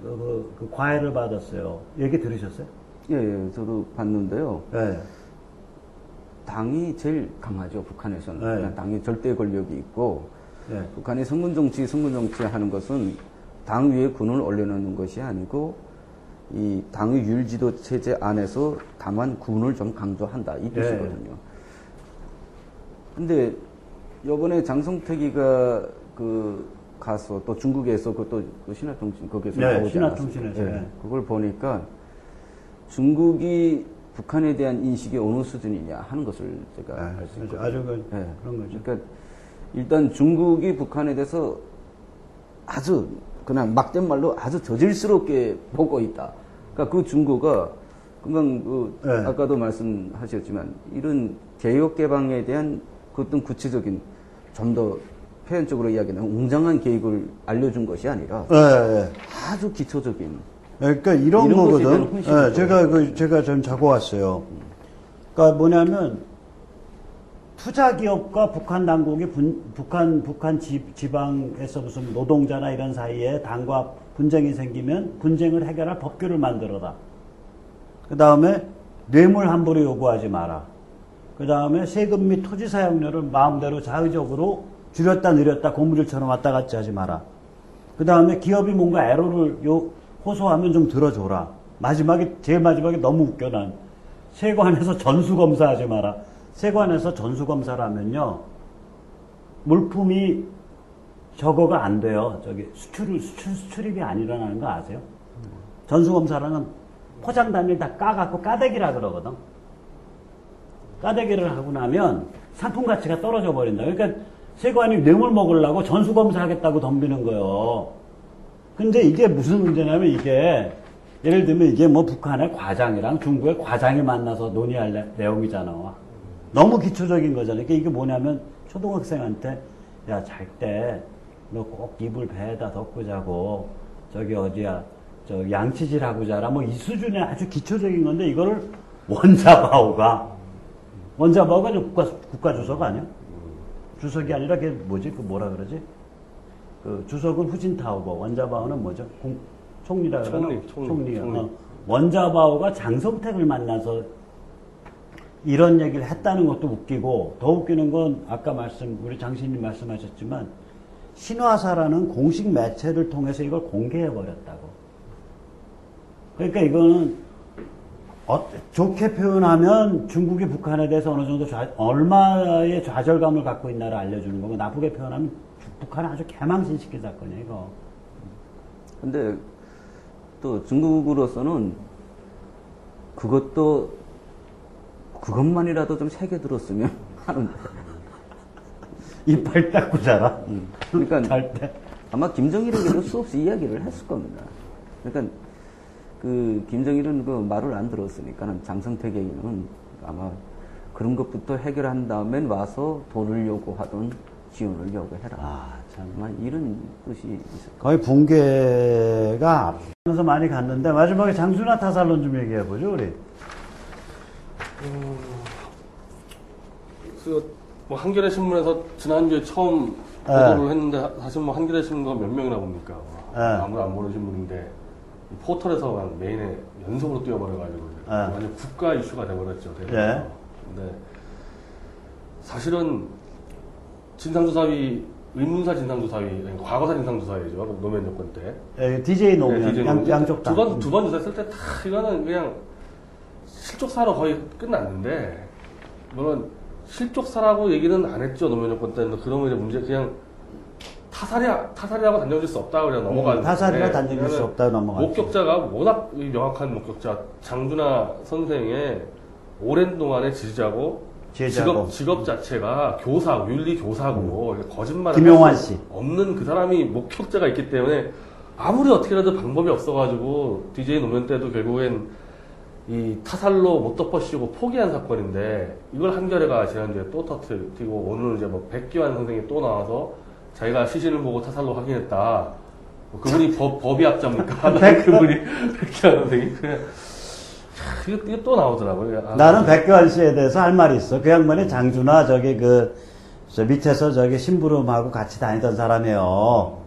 그 과외를 받았어요. 얘기 들으셨어요? 예, 저도 봤는데요. 네. 당이 제일 강하죠, 북한에서는. 네. 당이 절대 권력이 있고, 네. 북한이 성군정치 하는 것은 당 위에 군을 올려놓는 것이 아니고, 이 당의 율지도 체제 안에서 다만 군을 좀 강조한다, 이 뜻이거든요. 근데, 요번에 장성택이가 가서 또 중국에서 그 신화통신, 거기에서 나오지 신화통신에서. 네. 그걸 보니까 중국이 북한에 대한 인식이 어느 수준이냐 하는 것을 제가 알 수 있거든요. 아주 그런 거죠. 그러니까 일단 중국이 북한에 대해서 아주 그냥 막된 말로 아주 저질스럽게 보고 있다. 그러니까 그 중국가 금방 아까도 말씀하셨지만 이런 개혁 개방에 대한 그 어떤 구체적인 좀 더 표현적으로 이야기하면 웅장한 계획을 알려준 것이 아니라 아주 기초적인. 그러니까 이런 거거든. 제가 좀 적어왔어요. 그러니까 뭐냐면 투자 기업과 북한 당국이 북한 지방에서 무슨 노동자나 이런 사이에 당과 분쟁이 생기면 분쟁을 해결할 법규를 만들어라. 그 다음에 뇌물 함부로 요구하지 마라. 그 다음에 세금 및 토지 사용료를 마음대로 자의적으로 줄였다 늘렸다 고무줄처럼 왔다 갔다 하지 마라. 그 다음에 기업이 뭔가 애로를 호소하면 좀 들어줘라. 제일 마지막에 너무 웃겨, 난. 세관에서 전수검사하지 마라. 세관에서 전수검사를 하면요, 물품이 저거가 안 돼요. 수출입이 안 일어나는 거 아세요? 전수검사라는 포장 단위를 다 까갖고 까대기라 그러거든. 까대기를 하고 나면 상품 가치가 떨어져 버린다. 그러니까 세관이 뇌물 먹으려고 전수검사 하겠다고 덤비는 거예요. 근데 이게 무슨 문제냐면 이게 예를 들면 이게 뭐 북한의 과장이랑 중국의 과장이 만나서 논의할 내용이잖아. 너무 기초적인 거잖아요. 그러니까 이게 뭐냐면 초등학생한테 야, 잘 때 너 꼭 이불 배에다 덮고 자고 저기 어디야 양치질하고 자라 뭐 이 수준의 아주 기초적인 건데 이거를 원자바오가 좀 국가 주석 아니야? 주석이 아니라 그게 뭐지? 그 뭐라 그러지? 그 주석은 후진타오고 원자바오는 뭐죠? 총리라 그러나? 총리가. 원자바오가 장성택을 만나서 이런 얘기를 했다는 것도 웃기고, 더 웃기는 건 아까 우리 장신님 말씀하셨지만 신화사라는 공식 매체를 통해서 이걸 공개해버렸다고. 그러니까 이거는 좋게 표현하면 중국이 북한에 대해서 어느 정도 얼마의 좌절감을 갖고 있나를 알려주는 거고, 나쁘게 표현하면 북한을 아주 개망신시킨 사건이에요, 이거. 근데 또 중국으로서는 그것만이라도 좀 세게 들었으면 하는데. 이빨 닦고 자라. 그러니까 잘 때. 아마 김정일에게도 수없이 이야기를 했을 겁니다. 그러니까 그 김정일은 그 말을 안 들었으니까는 장성택에게는 아마 그런 것부터 해결한 다음엔 와서 돈을 요구하던 지원을 요구해라. 아, 참. 아마 이런 뜻이 있을 거의 붕괴가 앞서서 많이 갔는데, 마지막에 장준하 타살론 좀 얘기해보죠, 우리. 뭐 한겨레 신문에서 지난주에 처음 보도를 했는데, 사실 뭐 한겨레 신문가 몇 명이나 봅니까? 아무도 안 보는 신문인데, 포털에서 메인에 연속으로 뛰어버려가지고 완전 국가 이슈가 돼버렸죠. 근데 사실은 진상조사위, 의문사 진상조사위, 과거사 진상조사위죠. 노무현 정권 때. DJ 노무현, 양쪽 다. 두 번 조사했을 때 다 이거는 그냥 실족사로 거의 끝났는데, 물론 실족사라고 얘기는 안 했죠. 노무현 정권 때는. 그러면 이제 문제 그냥 타살이라고 단정질 수 없다고 그냥 넘어가는. 타살이라 단정질 수 없다고 넘어가는. 목격자가 워낙 명확한 목격자, 장준하 선생의 오랜 동안의 지지자고, 직업 자체가 교사고, 윤리 교사고, 거짓말을 김용환 씨. 없는 그 사람이 목격자가 있기 때문에 아무리 어떻게라도 방법이 없어가지고 DJ 노무현 때도 결국엔 이 타살로 못 덮어씌우고 포기한 사건인데, 이걸 한겨레가 지난주에 또 터뜨리고, 오늘 이제 뭐 백기환 선생이 또 나와서 자기가 시신을 보고 타살로 확인했다. 그분이 법의학자입니까? 그분이 백기환 선생이. 이게 또 나오더라고요. 나는 백기환 씨에 대해서 할 말이 있어. 그 양반이 장준하 저 밑에서 심부름하고 같이 다니던 사람이에요.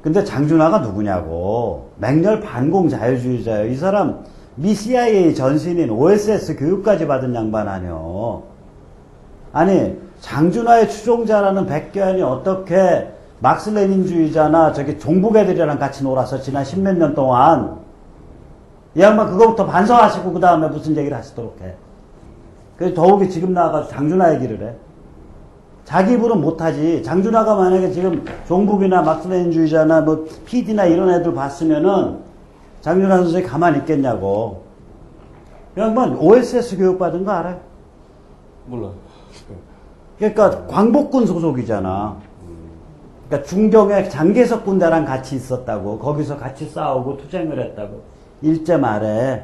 근데 장준하가 누구냐고. 맹렬 반공 자유주의자예요. 이 사람 미 CIA 전신인 OSS 교육까지 받은 양반 아니요. 아니, 장준하의 추종자라는 백기환이 어떻게 막스레닌주의자나 종북 애들이랑 같이 놀아서 지난 십몇 년 동안 이 양반 그거부터 반성하시고 그 다음에 무슨 얘기를 하시도록 해. 그래서 더욱이 지금 나와가지고 장준하 얘기를 해. 자기 입으로 못하지. 장준하가 만약에 지금 종북이나 막스레닌주의자나 뭐 PD나 이런 애들 봤으면은 장준하 선생이 가만히 있겠냐고. 이 양반 OSS 교육받은 거 알아요? 몰라요. 그러니까 광복군 소속이잖아. 그러니까 중경에 장개석 군대랑 같이 있었다고. 거기서 같이 싸우고 투쟁을 했다고. 일제 말에.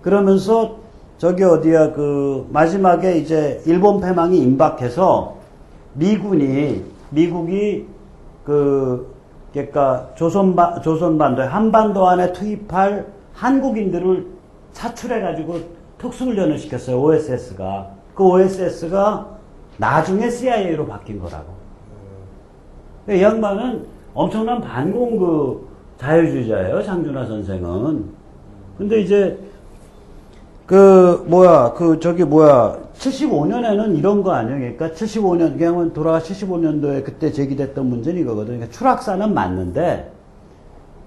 그러면서 마지막에 이제 일본 패망이 임박해서 미국이 그러니까 조선반도에 한반도 안에 투입할 한국인들을 차출해가지고 특수훈련을 시켰어요. OSS가. 그 OSS가 나중에 CIA로 바뀐 거라고. 이 양반은 엄청난 반공 자유주의자예요. 장준하 선생은. 근데 이제 75년에는 이런 거 아니에요. 그러니까 75년, 그냥 돌아가 75년도에 그때 제기됐던 문제는 이거거든요. 그러니까 추락사는 맞는데,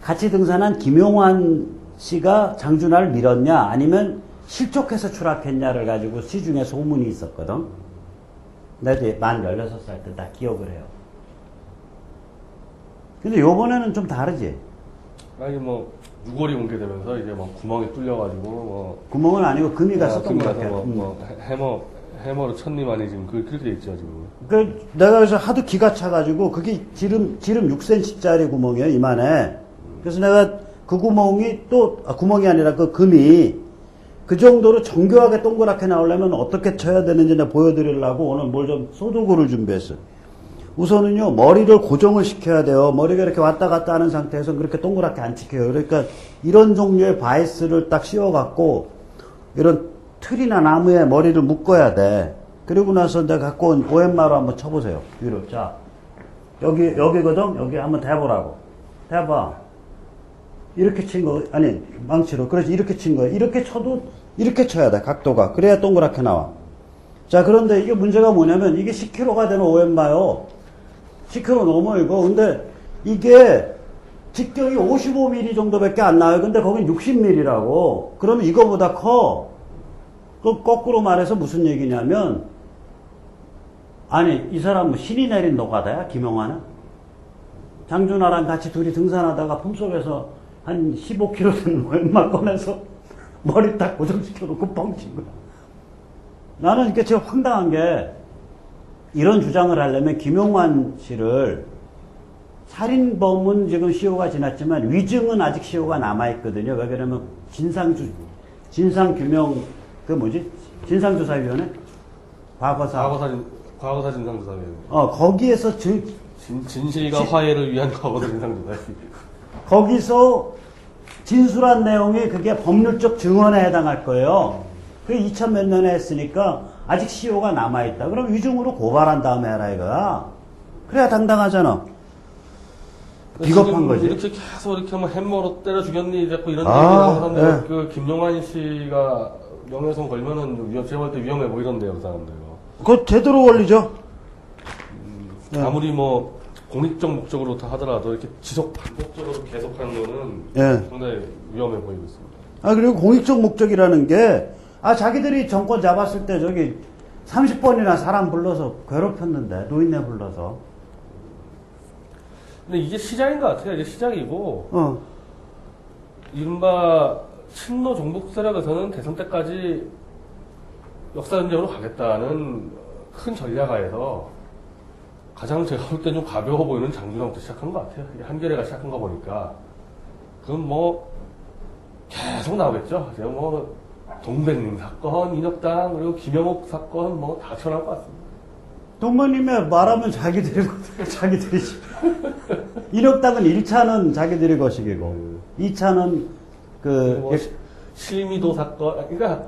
같이 등산한 김용환 씨가 장준하를 밀었냐, 아니면 실족해서 추락했냐를 가지고 시중에 소문이 있었거든. 나도 만 16살 때 다 기억을 해요. 근데 요번에는 좀 다르지. 아니, 유골이 공개되면서 이제 구멍이 뚫려가지고 구멍은 아니고 금이 갔었던 것 같아요. 해머로 천리만이 지금 그렇게 돼 있죠, 지금. 내가 그래서 하도 기가 차가지고 그게 지름 6cm짜리 구멍이에요, 이만해. 그래서 내가 그 구멍이 구멍이 아니라 그 금이 그 정도로 정교하게 동그랗게 나오려면 어떻게 쳐야 되는지 내가 보여드리려고 오늘 뭘 좀 소도구를 준비했어요. 우선은요, 머리를 고정을 시켜야 돼요. 머리가 이렇게 왔다 갔다 하는 상태에서 그렇게 동그랗게 안 찍혀요. 그러니까 이런 종류의 바이스를 딱 씌워갖고 이런 틀이나 나무에 머리를 묶어야 돼. 그리고 나서 내가 갖고 온 OM마로 한번 쳐보세요. 위로. 자, 여기거든? 여기 한번 대보라고. 대봐. 이렇게 친 거, 아니, 망치로. 그래서 이렇게 친 거예요. 이렇게 쳐도, 이렇게 쳐야 돼, 각도가. 그래야 동그랗게 나와. 자, 그런데 이게 문제가 뭐냐면, 이게 10kg가 되는 OM마요. 10kg 넘어, 이거. 근데, 이게, 직경이 55mm 정도밖에 안 나와요. 근데 거긴 60mm라고. 그러면 이거보다 커. 그, 거꾸로 말해서 무슨 얘기냐면, 아니, 이 사람은 신이 내린 노가다야, 김용환은? 장준하랑 같이 둘이 등산하다가 품속에서 한 15kg 된 OM마 꺼내서 머리 딱 고정시켜놓고 뻥친 거야. 나는 이게 제일 황당한 게, 이런 주장을 하려면 김용환 씨를 살인범은 지금 시효가 지났지만 위증은 아직 시효가 남아있거든요. 왜 그러냐면 진상규명, 진상조사위원회? 과거사 진상조사위원회. 거기에서 진실과 화해를 위한 과거사 진상조사위원회. 거기서 진술한 내용이 그게 법률적 증언에 해당할 거예요. 그게 2000 몇 년에 했으니까 아직 시효가 남아있다. 그럼 위증으로 고발한 다음에 해라 이거야. 그래야 당당하잖아. 비겁한 거지. 이렇게 계속 이렇게 하면 햄머로 때려 죽였니 자꾸 이런 얘기를 하는데 네. 그 김용환 씨가 명예훼손 걸면은 제가 볼 때 위험해 보이던데요, 그 사람들요. 그거 제대로 걸리죠. 아무리 뭐 공익적 목적으로 다 하더라도 이렇게 지속 반복적으로 계속하는 거는 네. 상당히 위험해 보이고 있습니다. 그리고 공익적 목적이라는 게 자기들이 정권 잡았을 때 저기 30번이나 사람 불러서 괴롭혔는데 노인네 불러서. 근데 이게 시작인 것 같아요. 이제 시작이고 이른바 친노 종북 세력에서는 대선 때까지 역사 전쟁으로 가겠다는 큰 전략하에서 가장 제가 볼 때 좀 가벼워 보이는 장준영부터 시작한 것 같아요. 한겨레가 시작한 거 보니까 그건 뭐 계속 나오겠죠. 제가 뭐 동백님 사건, 인혁당 그리고 김영옥 사건 뭐 다 튀어나올 것 같습니다. 동무님의 말하면 자기들이 인혁당은 1차는 자기들이 거시기고 2차는 뭐 실미도 사건, 그러니까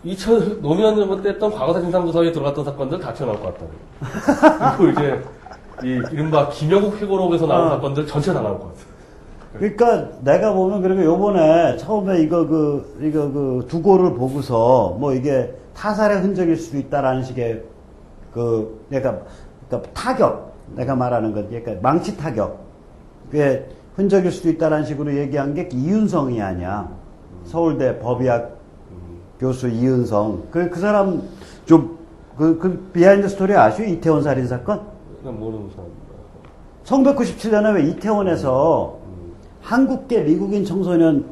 2000 노무현 정부 때 했던 과거사 진상조사에 들어갔던 사건들 다 튀어나올 것 같다. 그리고 이제 이른바 김영국 회고록에서 나온 사건들 전체 다 나올 것 같아요. 그러니까 내가 보면 그리고 요번에 처음에 이거 두고를 보고서 뭐 이게 타살의 흔적일 수도 있다라는 식의 그러니까 타격 내가 말하는 건 그러니까 망치 타격 그게 흔적일 수도 있다라는 식으로 얘기한 게 이윤성이 아니야. 서울대 법의학 교수 이윤성. 그 사람 좀 그 비하인드 스토리 아시죠? 이태원 살인 사건? 그냥 모르는 사람입니다. 1997년에 왜 이태원에서 한국계 미국인 청소년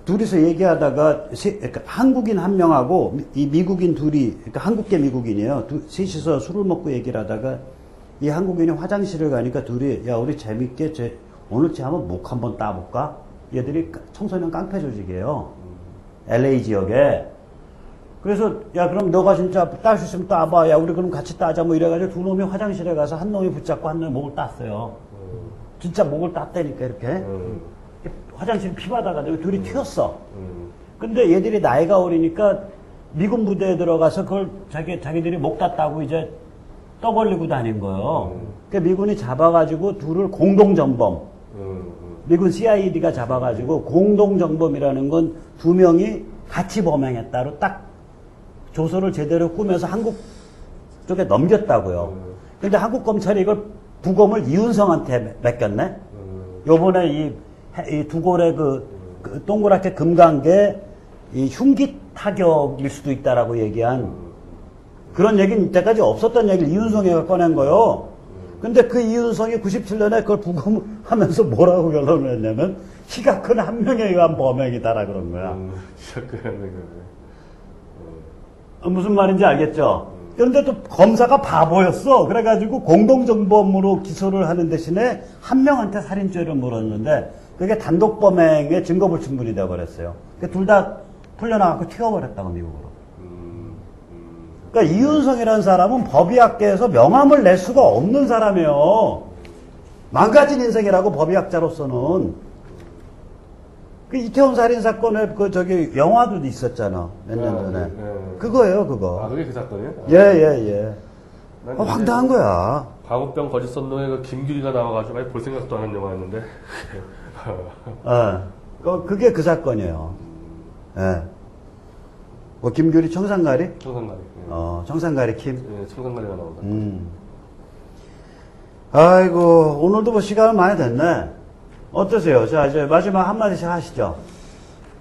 둘이서 얘기하다가 그러니까 한국인 한 명하고 이 미국인 둘이 그러니까 한국계 미국인이에요. 셋이서 술을 먹고 얘기를 하다가 이 한국인이 화장실을 가니까 둘이 야 우리 재밌게 오늘쯤 한번 목 한번 따볼까? 얘들이 청소년 깡패 조직이에요. LA 지역에. 그래서 야 그럼 너가 진짜 딸 수 있으면 따봐. 야 우리 그럼 같이 따자 뭐 이래가지고 두 놈이 화장실에 가서 한 놈이 붙잡고 한 놈이 목을 땄어요. 진짜 목을 땄다니까 이렇게. 화장실 피바다가지고 둘이 튀었어. 근데 얘들이 나이가 어리니까 미군 부대에 들어가서 그걸 자기들이 목 땄다고 이제 떠벌리고 다닌 거예요. 그러니까 미군이 잡아가지고 둘을 공동정범. 미군 CID가 잡아가지고 공동정범이라는 건 두 명이 같이 범행했다로 딱 조서를 제대로 꾸며서 한국 쪽에 넘겼다고요. 근데 한국 검찰이 이걸 부검을 이윤성한테 맡겼네. 요번에 이 두골의 그 동그랗게 금간 게 이 흉기 타격일 수도 있다라고 얘기한 그런 얘기는 이때까지 없었던 얘기를 이윤성이가 꺼낸 거요. 근데 그 이윤성이 97년에 그걸 부검하면서 뭐라고 결론을 했냐면 키가 큰 한 명에 의한 범행이다라 그런 거야. 무슨 말인지 알겠죠? 그런데 또 검사가 바보였어. 그래가지고 공동정범으로 기소를 하는 대신에 한 명한테 살인죄를 물었는데 그게 단독범행의 증거불충분이 되어버렸어요. 둘 다 풀려나가고 튀어버렸다고 미국으로. 그러니까 이윤성이라는 사람은 법의학계에서 명함을 낼 수가 없는 사람이에요. 망가진 인생이라고 법의학자로서는. 그 이태원 살인 사건에 그 저기 영화도 있었잖아. 몇 년 전에. 그거예요, 그거. 아, 그게 그 사건이에요? 예. 황당한 거야. 광우병 거짓 선동에 그 김규리가 나와가지고 아예 볼 생각도 안 한 영화였는데. 그게 그 사건이에요. 예. 뭐 김규리 청산가리? 청산가리. 청산가리 킴. 예, 청산가리가 나온다. 아이고, 오늘도 뭐 시간은 많이 됐네. 어떠세요? 자, 이제 마지막 한마디씩 하시죠.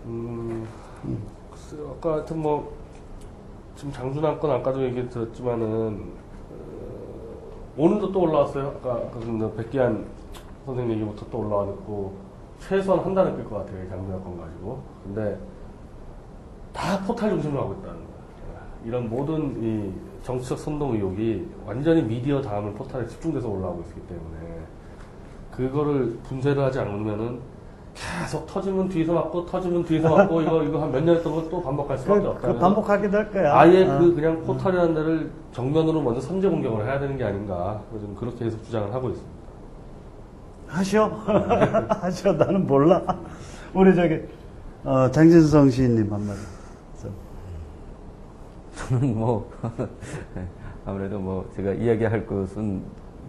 글쎄요, 아까 하여튼 뭐, 지금 장준환 건 아까도 얘기 들었지만은, 오늘도 또 올라왔어요. 아까 그 백기환 선생님 얘기부터 또 올라왔고, 최소한 한 달은 끌 것 같아요. 장준환 건 가지고. 근데, 다 포탈 중심으로 하고 있다는 거예요. 이런 모든 이 정치적 선동 의혹이 완전히 미디어 다음을 포탈에 집중돼서 올라오고 있기 때문에 그거를 분쇄를 하지 않으면은 계속 터지면 뒤에서 맞고 터지면 뒤에서 맞고 이거 한 몇 년 했던 거 또 반복할 수밖에 없다. 그 반복하게 될 거야. 아예 그냥 포탈이라는 데를 정면으로 먼저 선제 공격을 해야 되는 게 아닌가. 좀 그렇게 계속 주장을 하고 있습니다. 하셔. 하셔. 나는 몰라. 우리 저기 장진성 시인님 한마디. 저는 뭐 아무래도 뭐 제가 이야기할 것은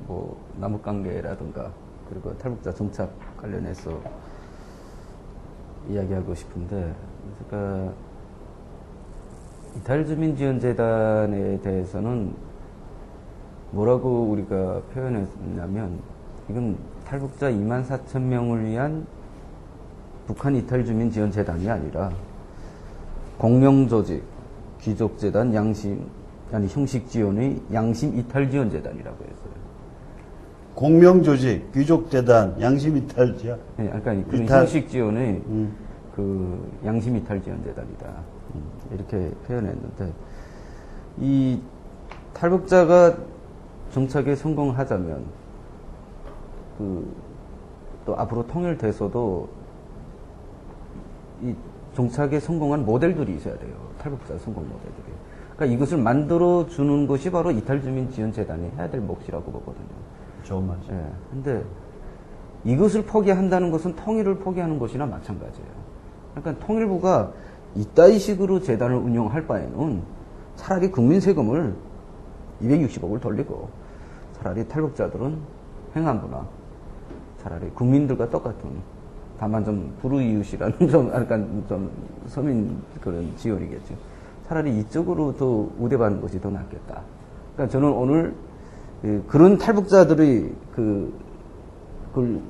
뭐 남북관계라든가 그리고 탈북자 정착 관련해서 이야기하고 싶은데, 그러니까 이탈주민지원재단에 대해서는 뭐라고 우리가 표현했냐면, 이건 탈북자 24,000명을 위한 북한 이탈주민지원재단이 아니라 공명조직 귀족재단 형식지원의 양심이탈지원재단이라고 했어요. 공명조직, 귀족재단, 양심이탈지원? 네, 그러니까 그런 형식지원의 그 양심이탈지원재단이다. 이렇게 표현했는데, 이 탈북자가 정착에 성공하자면, 또 앞으로 통일돼서도 이 정착에 성공한 모델들이 있어야 돼요. 탈북자 성공 모델들이. 그러니까 이것을 만들어주는 것이 바로 이탈주민지원재단이 해야 될 몫이라고 보거든요. 좋은 말이죠. 예. 근데 이것을 포기한다는 것은 통일을 포기하는 것이나 마찬가지예요. 그러니까 통일부가 이따위 식으로 재단을 운영할 바에는 차라리 국민 세금을 260억을 돌리고 차라리 탈북자들은 행안부나 차라리 국민들과 똑같은, 다만 좀 불우이웃이라는 좀 서민 그런 지원이겠죠. 차라리 이쪽으로 더 우대받는 것이 더 낫겠다. 그러니까 저는 오늘 그런 탈북자들의 그걸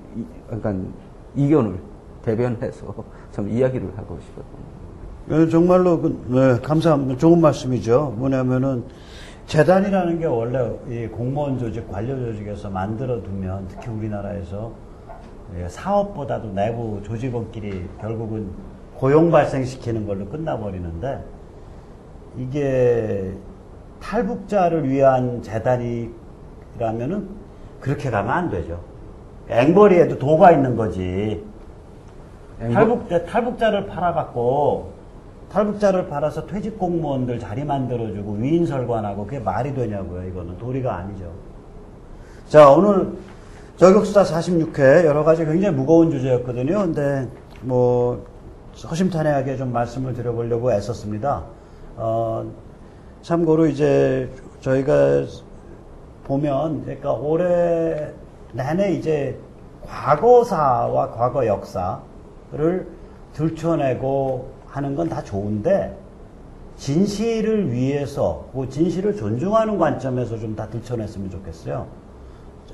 약간 이견을 대변해서 좀 이야기를 하고 싶었거든요. 정말로 감사합니다. 좋은 말씀이죠. 뭐냐면은 재단이라는 게 원래 이 공무원 조직, 관료 조직에서 만들어두면, 특히 우리나라에서 사업보다도 내부 조직원끼리 결국은 고용 발생시키는 걸로 끝나버리는데, 이게 탈북자를 위한 재단이라면은 그렇게 가면 안 되죠. 앵벌이에도 도가 있는 거지. 탈북자를 팔아서 퇴직 공무원들 자리 만들어주고 위인설관하고 그게 말이 되냐고요. 이거는 도리가 아니죠. 자, 오늘 저격수다 46회 여러 가지 굉장히 무거운 주제였거든요. 근데 뭐 허심탄회하게 좀 말씀을 드려보려고 애썼습니다. 참고로 이제 저희가 보면, 그러니까 올해 내내 이제 과거사와 과거 역사를 들춰내고 하는 건 다 좋은데, 진실을 위해서, 그 진실을 존중하는 관점에서 좀 다 들춰냈으면 좋겠어요.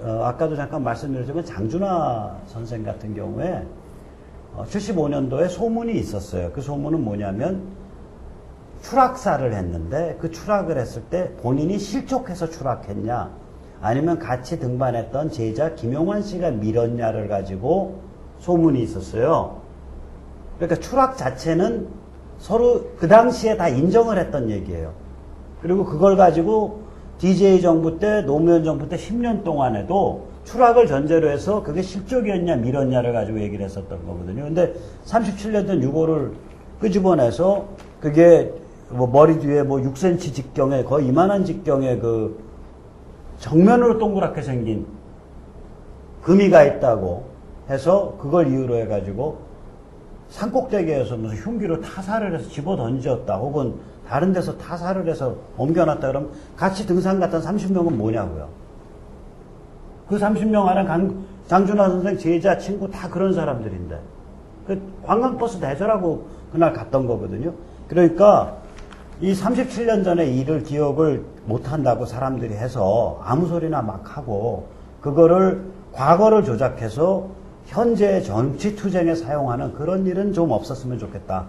아까도 잠깐 말씀드렸지만 장준하 선생 같은 경우에 75년도에 소문이 있었어요. 그 소문은 뭐냐면 추락사를 했는데, 그 추락을 했을 때 본인이 실족해서 추락했냐 아니면 같이 등반했던 제자 김용환 씨가 밀었냐를 가지고 소문이 있었어요. 그러니까 추락 자체는 서로 그 당시에 다 인정을 했던 얘기예요. 그리고 그걸 가지고 DJ 정부 때, 노무현 정부 때 10년 동안에도 추락을 전제로 해서 그게 실족이었냐 밀었냐를 가지고 얘기를 했었던 거거든요. 근데 37년 전 6.5를 끄집어내서 그게 뭐 머리 뒤에 뭐 6cm 직경에 거의 이만한 직경에 그 정면으로 동그랗게 생긴 금이가 있다고 해서 그걸 이유로 해가지고 산꼭대기에서 무슨 흉기로 타살을 해서 집어 던졌다 혹은 다른 데서 타살을 해서 옮겨놨다 그러면 같이 등산 갔던 30명은 뭐냐고요. 그 30명 안에 장준하 선생 제자 친구 다 그런 사람들인데 그 관광버스 대절하고 그날 갔던 거거든요. 그러니까 이 37년 전에 일을 기억을 못한다고 사람들이 해서 아무 소리나 막 하고 그거를 과거를 조작해서 현재 정치 투쟁에 사용하는 그런 일은 좀 없었으면 좋겠다.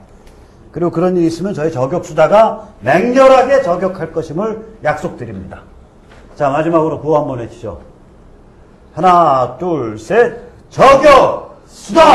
그리고 그런 일이 있으면 저희 저격수다가 맹렬하게 저격할 것임을 약속드립니다. 자, 마지막으로 구호 한번 해주시죠. 하나, 둘, 셋, 저격수다!